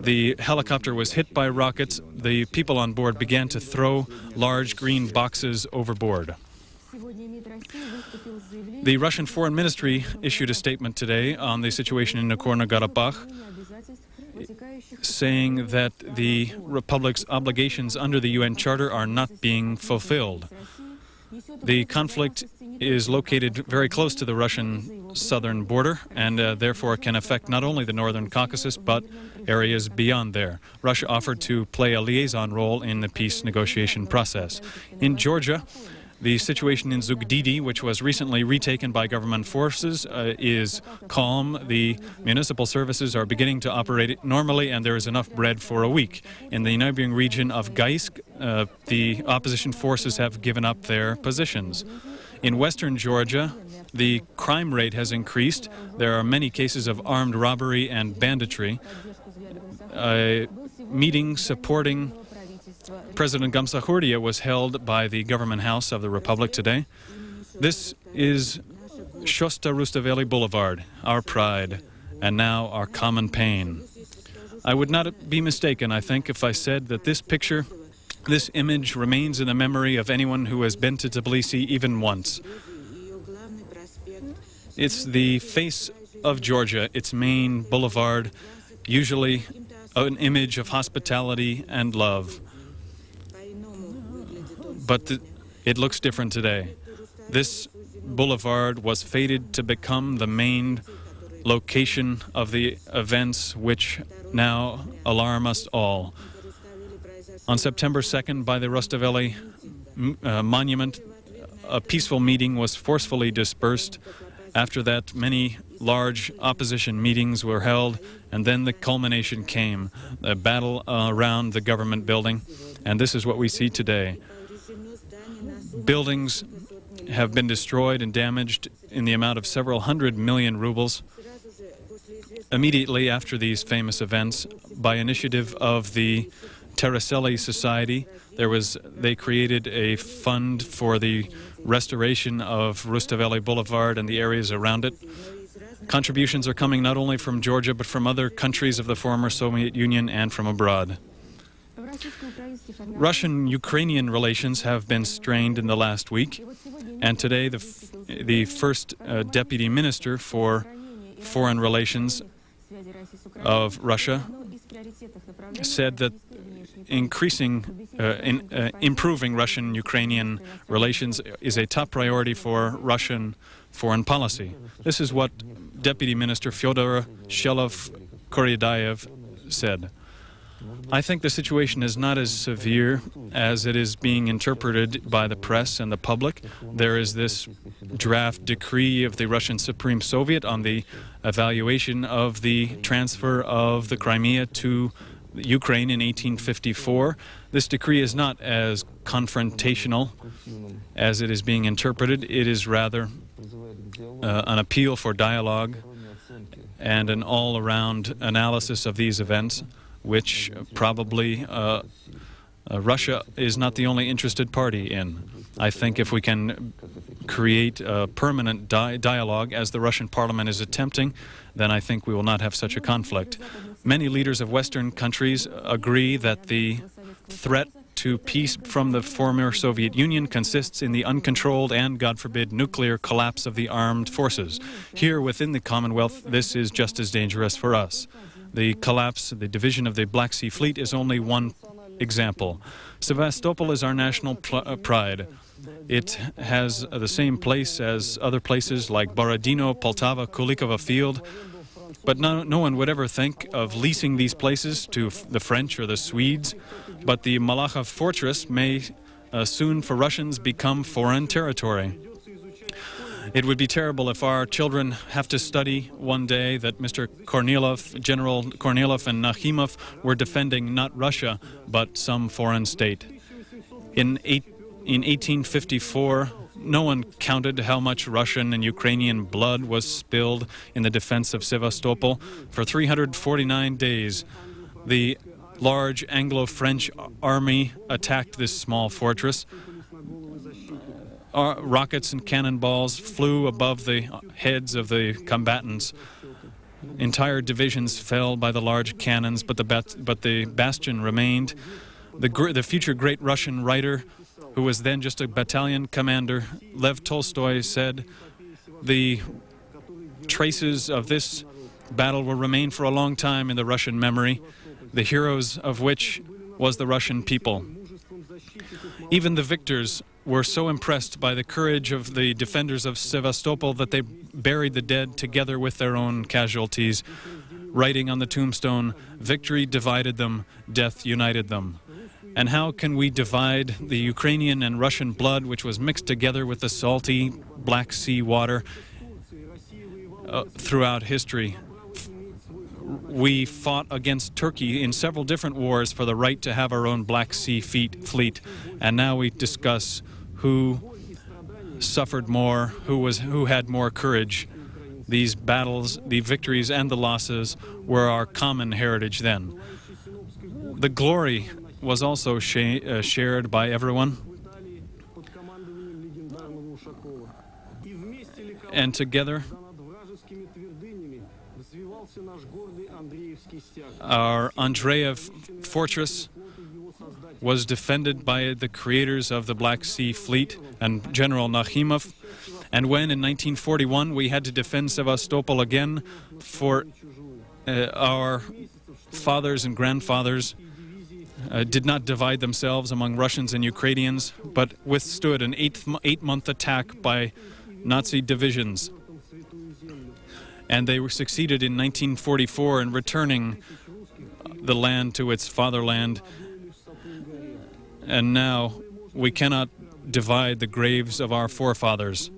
the helicopter was hit by rockets. The people on board began to throw large green boxes overboard. The Russian Foreign Ministry issued a statement today on the situation in Nagorno-Karabakh, saying that the Republic's obligations under the UN Charter are not being fulfilled. The conflict is located very close to the Russian southern border and therefore can affect not only the northern Caucasus but areas beyond there. Russia offered to play a liaison role in the peace negotiation process. In Georgia, the situation in Zugdidi, which was recently retaken by government forces, is calm. The municipal services are beginning to operate normally, and there is enough bread for a week. In the neighboring region of Gaisk, the opposition forces have given up their positions. In western Georgia, the crime rate has increased. There are many cases of armed robbery and banditry. A meeting supporting President Gamsahurdia was held by the government house of the Republic today. This is Shosta Rustaveli Boulevard, our pride, and now our common pain. I would not be mistaken, I think, if I said that this picture, this image remains in the memory of anyone who has been to Tbilisi even once. It's the face of Georgia, its main boulevard, usually an image of hospitality and love. But it looks different today. This boulevard was fated to become the main location of the events which now alarm us all. On September 2nd, by the Rustaveli monument, a peaceful meeting was forcefully dispersed. After that, many large opposition meetings were held, and then the culmination came, a battle around the government building, and this is what we see today. Buildings have been destroyed and damaged in the amount of several hundred million rubles. Immediately after these famous events, by initiative of the Terraselli Society, they created a fund for the restoration of Rustaveli Boulevard and the areas around it. Contributions are coming not only from Georgia but from other countries of the former Soviet Union and from abroad. Russian-Ukrainian relations have been strained in the last week, and today the first deputy minister for foreign relations of Russia said that improving Russian-Ukrainian relations is a top priority for Russian foreign policy. This is what Deputy Minister Fyodor Shelov-Koryadev said. I think the situation is not as severe as it is being interpreted by the press and the public. There is this draft decree of the Russian Supreme Soviet on the evaluation of the transfer of the Crimea to Ukraine in 1854. This decree is not as confrontational as it is being interpreted. It is rather an appeal for dialogue and an all-around analysis of these events, which probably Russia is not the only interested party in. I think if we can create a permanent dialogue, as the Russian parliament is attempting, then I think we will not have such a conflict. Many leaders of Western countries agree that the threat to peace from the former Soviet Union consists in the uncontrolled and, God forbid, nuclear collapse of the armed forces. Here within the Commonwealth, this is just as dangerous for us. The collapse, the division of the Black Sea Fleet is only one example. Sevastopol is our national pride. It has the same place as other places like Borodino, Poltava, Kulikova Field, but no one would ever think of leasing these places to the French or the Swedes. But the Malakha fortress may soon for Russians become foreign territory. It would be terrible if our children have to study one day that Mr. Kornilov, General Kornilov and Nakhimov were defending not Russia, but some foreign state. In 1854, no one counted how much Russian and Ukrainian blood was spilled in the defense of Sevastopol. For 349 days, the large Anglo-French army attacked this small fortress. Rockets and cannonballs flew above the heads of the combatants. Entire divisions fell by the large cannons, but the bastion remained. The future great Russian writer, who was then just a battalion commander, Lev Tolstoy, said, "The traces of this battle will remain for a long time in the Russian memory, the heroes of which was the Russian people." Even the victors were so impressed by the courage of the defenders of Sevastopol that they buried the dead together with their own casualties, writing on the tombstone, "Victory divided them, death united them." And how can we divide the Ukrainian and Russian blood, which was mixed together with the salty Black Sea water throughout history? We fought against Turkey in several different wars for the right to have our own Black Sea fleet, and now we discuss who suffered more, who had more courage. These battles, the victories and the losses were our common heritage then. The glory was also shared by everyone, and together our Andreev fortress was defended by the creators of the Black Sea Fleet and General Nakhimov. And when in 1941 we had to defend Sevastopol again, for our fathers and grandfathers did not divide themselves among Russians and Ukrainians, but withstood an eight-month attack by Nazi divisions. And they were succeeded in 1944 in returning the land to its fatherland. And now we cannot divide the graves of our forefathers.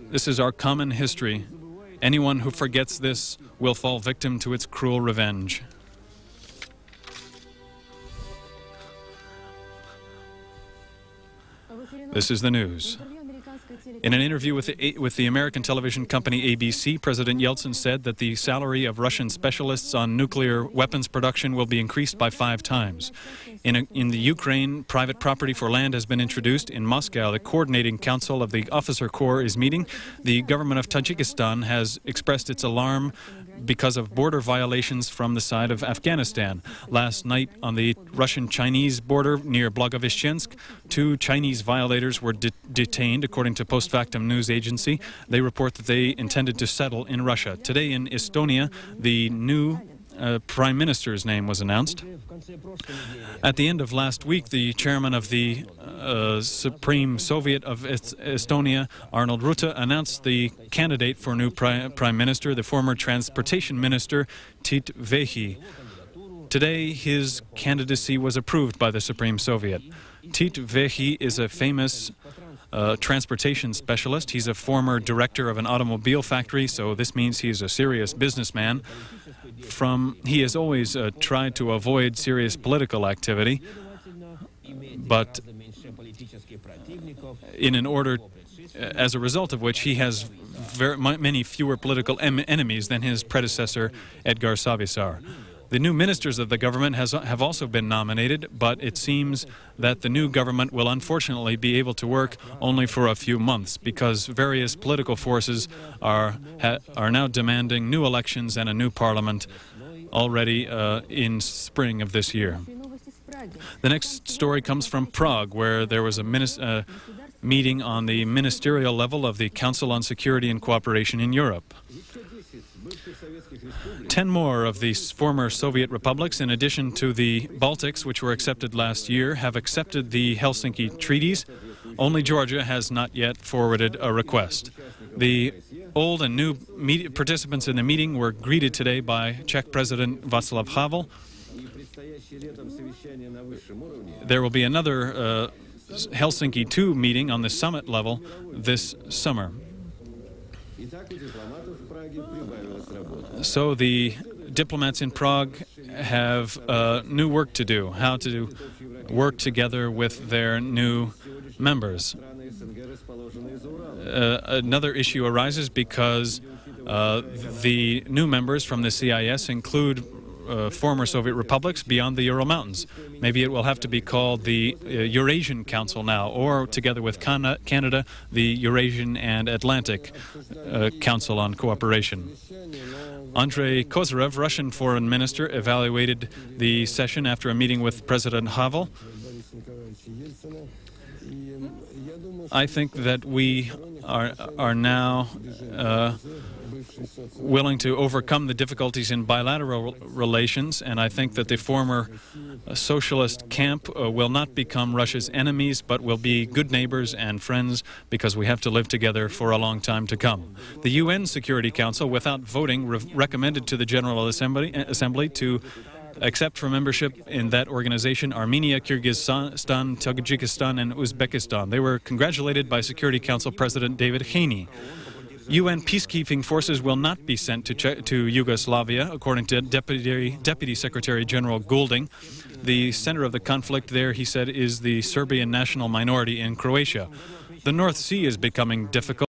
This is our common history. Anyone who forgets this will fall victim to its cruel revenge. This is the news. In an interview with the American television company ABC, President Yeltsin said that the salary of Russian specialists on nuclear weapons production will be increased by 5 times. In the Ukraine, private property for land has been introduced. In Moscow, the coordinating council of the officer corps is meeting. The government of Tajikistan has expressed its alarm because of border violations from the side of Afghanistan. Last night on the Russian-Chinese border near Blagoveshchensk, 2 Chinese violators were detained, according to Post Factum news agency. They report that they intended to settle in Russia. Today in Estonia, the new Prime Minister's name was announced. At the end of last week, the chairman of the Supreme Soviet of Estonia, Arnold Rutte, announced the candidate for new Prime Minister, the former Transportation Minister, Tit Vehi. Today, his candidacy was approved by the Supreme Soviet. Tit Vehi is a famous transportation specialist. He's a former director of an automobile factory, so this means he's a serious businessman. He has always tried to avoid serious political activity, but as a result of which he has many fewer political enemies than his predecessor, Edgar Savisaar. The new ministers of the government have also been nominated, but it seems that the new government will unfortunately be able to work only for a few months because various political forces are now demanding new elections and a new parliament already in spring of this year. The next story comes from Prague, where there was a meeting on the ministerial level of the Council on Security and Cooperation in Europe. 10 more of these former Soviet republics, in addition to the Baltics, which were accepted last year, have accepted the Helsinki treaties. Only Georgia has not yet forwarded a request. The old and new participants in the meeting were greeted today by Czech President Václav Havel. There will be another Helsinki II meeting on the summit level this summer. So the diplomats in Prague have new work to do, how to work together with their new members. Another issue arises because the new members from the CIS include former Soviet republics beyond the Ural Mountains. Maybe it will have to be called the Eurasian Council now, or together with Canada, the Eurasian and Atlantic Council on Cooperation. Andrei Kozyrev, Russian foreign minister, evaluated the session after a meeting with President Havel. I think that we are now willing to overcome the difficulties in bilateral relations, and I think that the former socialist camp will not become Russia's enemies, but will be good neighbors and friends, because we have to live together for a long time to come. The UN Security Council, without voting, recommended to the General Assembly to accept for membership in that organization Armenia, Kyrgyzstan, Tajikistan, and Uzbekistan. They were congratulated by Security Council President David Haney. UN peacekeeping forces will not be sent to Yugoslavia, according to Deputy Secretary General Goulding. The center of the conflict there, he said, is the Serbian national minority in Croatia. The North Sea is becoming difficult.